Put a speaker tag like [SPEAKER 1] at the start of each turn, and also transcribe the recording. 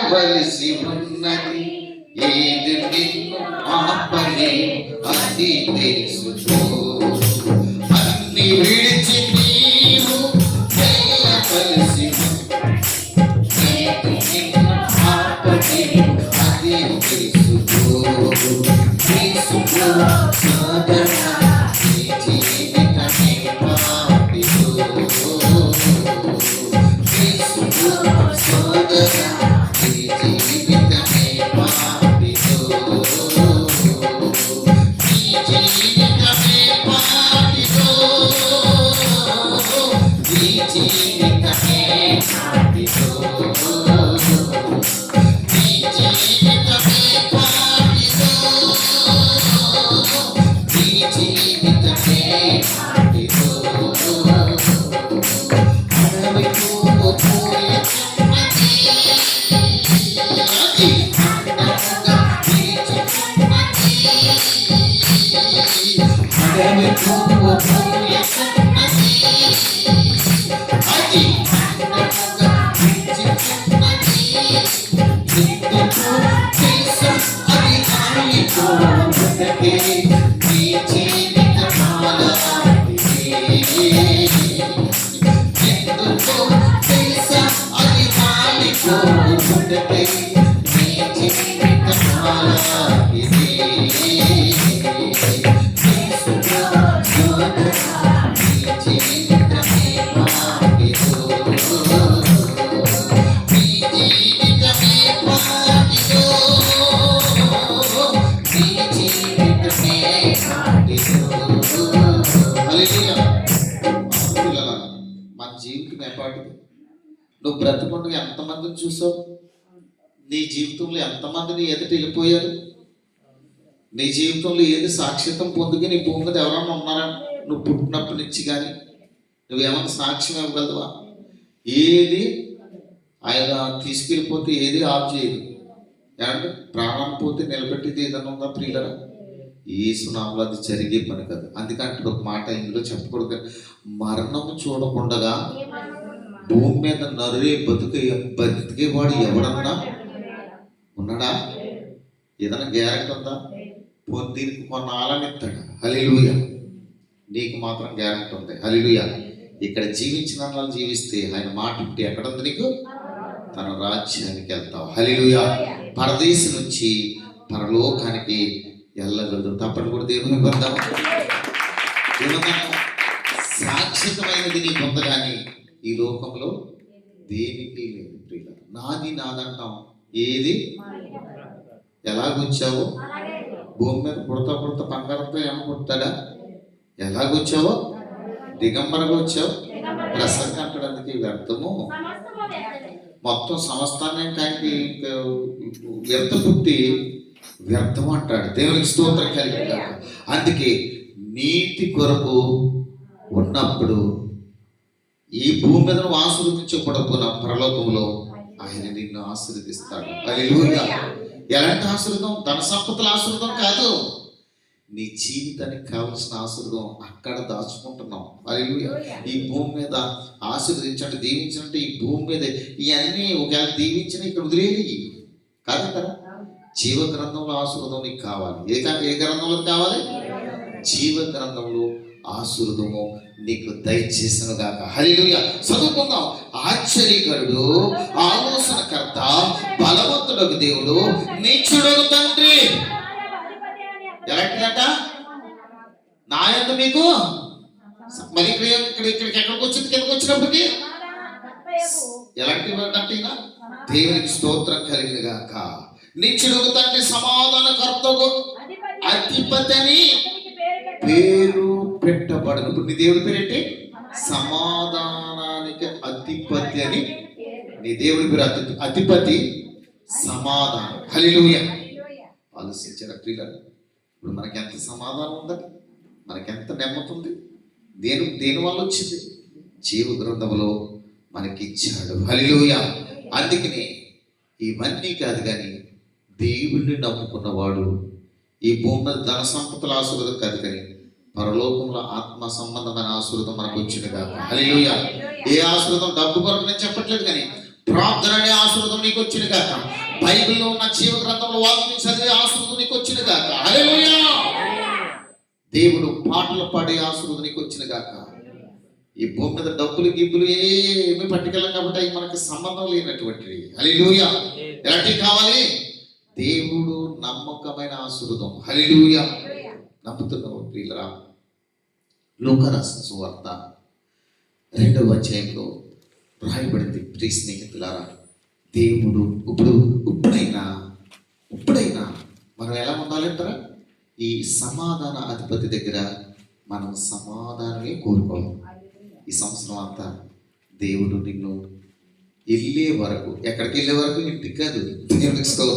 [SPEAKER 1] ఆపవలసి ఉన్నది, ఏది నిన్ను ఆపలే అది తెలుసుకో. అన్ని విడిచి నీవు వెళ్ళవలసి, ఏది నిన్ను ఆపలే అది తెలుసుకో. తెలుసుకో సోదరా, నీ జీవితమే పాపిలో. తెలుసుకో సోదరా, నీ జీవితమే పాపిలో. నీ జీవితమే పాపిలో. నీ జీవితమే పాపిలో. నీ జీవితమే పాపిలో. నీ జీవితమే పాపిలో. అడవికు పోయే చిన్నది, అది అందముగా నిలిచినది. అడవికు పోయే చిన్నది, అది అందముగా నిలిచినది. ఎందుకు తెలుసా అది ఆగిపోవటకే, నీ జీవితమాలాడితే. ఎందుకు తెలుసా అది ఆగిపోవటకే, నీ జీవితమాలాడితే. తెలుసుకో సోదరా, నీ జీవితమే పాపిలో. నీ జీవితమే పాపిలో. నీ జీవితమే పాపిలో. హల్లెలూయా. పిల్లలా, మన జీవితం ఎప్పటిది? నువ్వు బ్రతుకుండగా ఎంతమందిని చూసావు? నీ జీవితంలో ఎంతమందిని ఎదుటి వెళ్ళిపోయారు? నీ జీవితంలో ఏది సాక్ష్యతం పొందుకు నీ భూమి మీద ఎవరన్నా ఉన్నారా? నువ్వు పుట్టినప్పటి నుంచి కానీ నువ్వేమన్నా సాక్ష్యం ఇవ్వగలవా? ఏది ఆయన తీసుకెళ్ళిపోతే ఏది ఆఫ్ చేయదు. ఏమంటే ప్రాణం పోతే నిలబెట్టేది ఏదన్నా ఉందా ప్రియులరా? యేసునామములో అది జరిగే పని కాదు. అందుకంటే ఒక మాట ఇందులో చెప్పకూడదు. మరణము చూడకుండగా భూమి మీద నరుడే బతికేవాడు ఎవడన్నా ఉన్నాడా? ఏదైనా గ్యారెంటీ ఉందా? దీనికి మొన్న ఆలమిస్తాడు. హల్లెలూయా. నీకు మాత్రం గ్యారెంటీ ఉంది. హల్లెలూయా. ఇక్కడ జీవించిన వాళ్ళు జీవిస్తే ఆయన మాట ఉంటే ఎక్కడ ఉంది నీకు? తన రాజ్యానికి వెళ్తావు. హల్లెలూయా. పరదేశం నుంచి పరలోకానికి వెళ్ళగలదు. తప్పని కూడా దేవుని పొందాము. సాక్షితమైనది నీకు ఉంది, కానీ ఈ లోకంలో దేనికి లేదు ప్రియుల. నాది నాదంటాం. ఏది ఎలాగొచ్చావో భూమి మీద పుడతా బంగారంతో ఏమో పుట్టాడా? ఎలాగొచ్చావో దిగంబరగా వచ్చావు. ప్రసంగం అంటాడానికి వ్యర్థము మొత్తం సమస్తాన్ని ఆయనకి వ్యర్థ పుట్టి వ్యర్థం అంటాడు. దేవునికి స్తోత్రం కలిగింది. అందుకే నీతి కొరకు ఉన్నప్పుడు ఈ భూమి మీద నువ్వు ఆశీర్వదించబడకున్న పరలోకంలో ఆయన నిన్ను ఆశీర్వదిస్తాడు. హల్లెలూయా. ఎలాంటి ఆశీర్వాదం? ధన సంపదల ఆశీర్వాదం కాదు. నీ జీవితానికి కావలసిన ఆశీర్వాదం అక్కడ దాచుకుంటున్నాం. హల్లెలూయా. ఈ భూమి మీద ఆశీర్వదించండి, దీవించండి. ఈ భూమి మీద ఇవన్నీ ఒకవేళ దీవించిన ఇక్కడ వదిలేది కాదు కదా. జీవ గ్రంథంలో ఆశీర్వాదం నీకు కావాలి. ఏ గ్రంథంలో కావాలి? జీవ గ్రంథంలో ఆశీర్వాదము నీకు దయచేసిన గాక. హల్లెలూయా. చదువుకుందాం. ఆశ్చర్యకరుడు, ఆలోచనకర్త, బలవంతుడకు దేవుడు, నీచుడకు తండ్రి. ఎలాంటిదంట? నా యందు మీకు మరి ఇక్కడికి ఎక్కడికి వచ్చింది? కిందకి వచ్చినప్పటికీ ఎలాంటి అంటే దేవునికి స్తోత్రం కలిగిన గాక. నీచుడకు తండ్రి, సమాధానకర్తకు అధిపతి అని పేరు పెట్టబడను. ఇప్పుడు నీ దేవుడి పేరేంటి? సమాధానానికి అధిపతి అని నీ దేవుడి పేరు. అధిపతి సమాధానం. హల్లెలూయా. ఆలోచించారా ప్రియులారా? ఇప్పుడు మనకి ఎంత సమాధానం ఉందండి, మనకెంత నెమ్మది ఉంది. దేని వల్ల వచ్చింది? జీవ గ్రంథంలో మనకి ఇచ్చాడు. హల్లెలూయా. అందుకనే ఇవన్నీ కాదు, కానీ దేవుణ్ణి నమ్ముకున్నవాడు ఈ భూమి మీద ధన సంపదల ఆశీర్వాదం కాదు, కానీ పరలోకంలో ఆత్మ సంబంధమైన ఆశీర్వాదం మనకు వచ్చింది కాక. హల్లెలూయా. ఏ ఆశీర్వాదం డబ్బు కొరకు నేను చెప్పట్లేదు, కానీ ప్రార్థన అనే ఆశీర్వాదం నీకు వచ్చిన గాక. బైబిల్లో ఉన్న జీవ గ్రంథంలో వాక్యం చదివే ఆశీర్వాదం నీకు వచ్చిన గాక. హల్లెలూయా. దేవుడు పాటలు పాడే ఆశీర్వాదం నీకు వచ్చిన గాక. ఈ భూమి మీద డబ్బులు గిబ్బులు ఏమి పట్టుకెళ్ళం కాబట్టి అవి మనకి సంబంధం లేనటువంటివి. హల్లెలూయా. ఎలాంటివి కావాలి? దేవుడు నమ్మకమైన ఆశీర్వాదం. హల్లెలూయా. నమ్ముతున్నావు ప్రియులరా? లూకా రాసిన సువార్త 2వ అధ్యాయంలో రాయబడింది. ప్రియ స్నేహితులారా, దేవుడు ఇప్పుడైనా మనం ఎలా ఉండాలంటారా? ఈ సమాధాన అధిపతి దగ్గర మనం సమాధానమే కోరుకోవాలి. ఈ సంవత్సరం అంతా దేవుడు నిన్ను వెళ్ళే వరకు, ఎక్కడికి వెళ్ళే వరకు ఇంటికి కాదు, దేవునికి స్తోత్రం.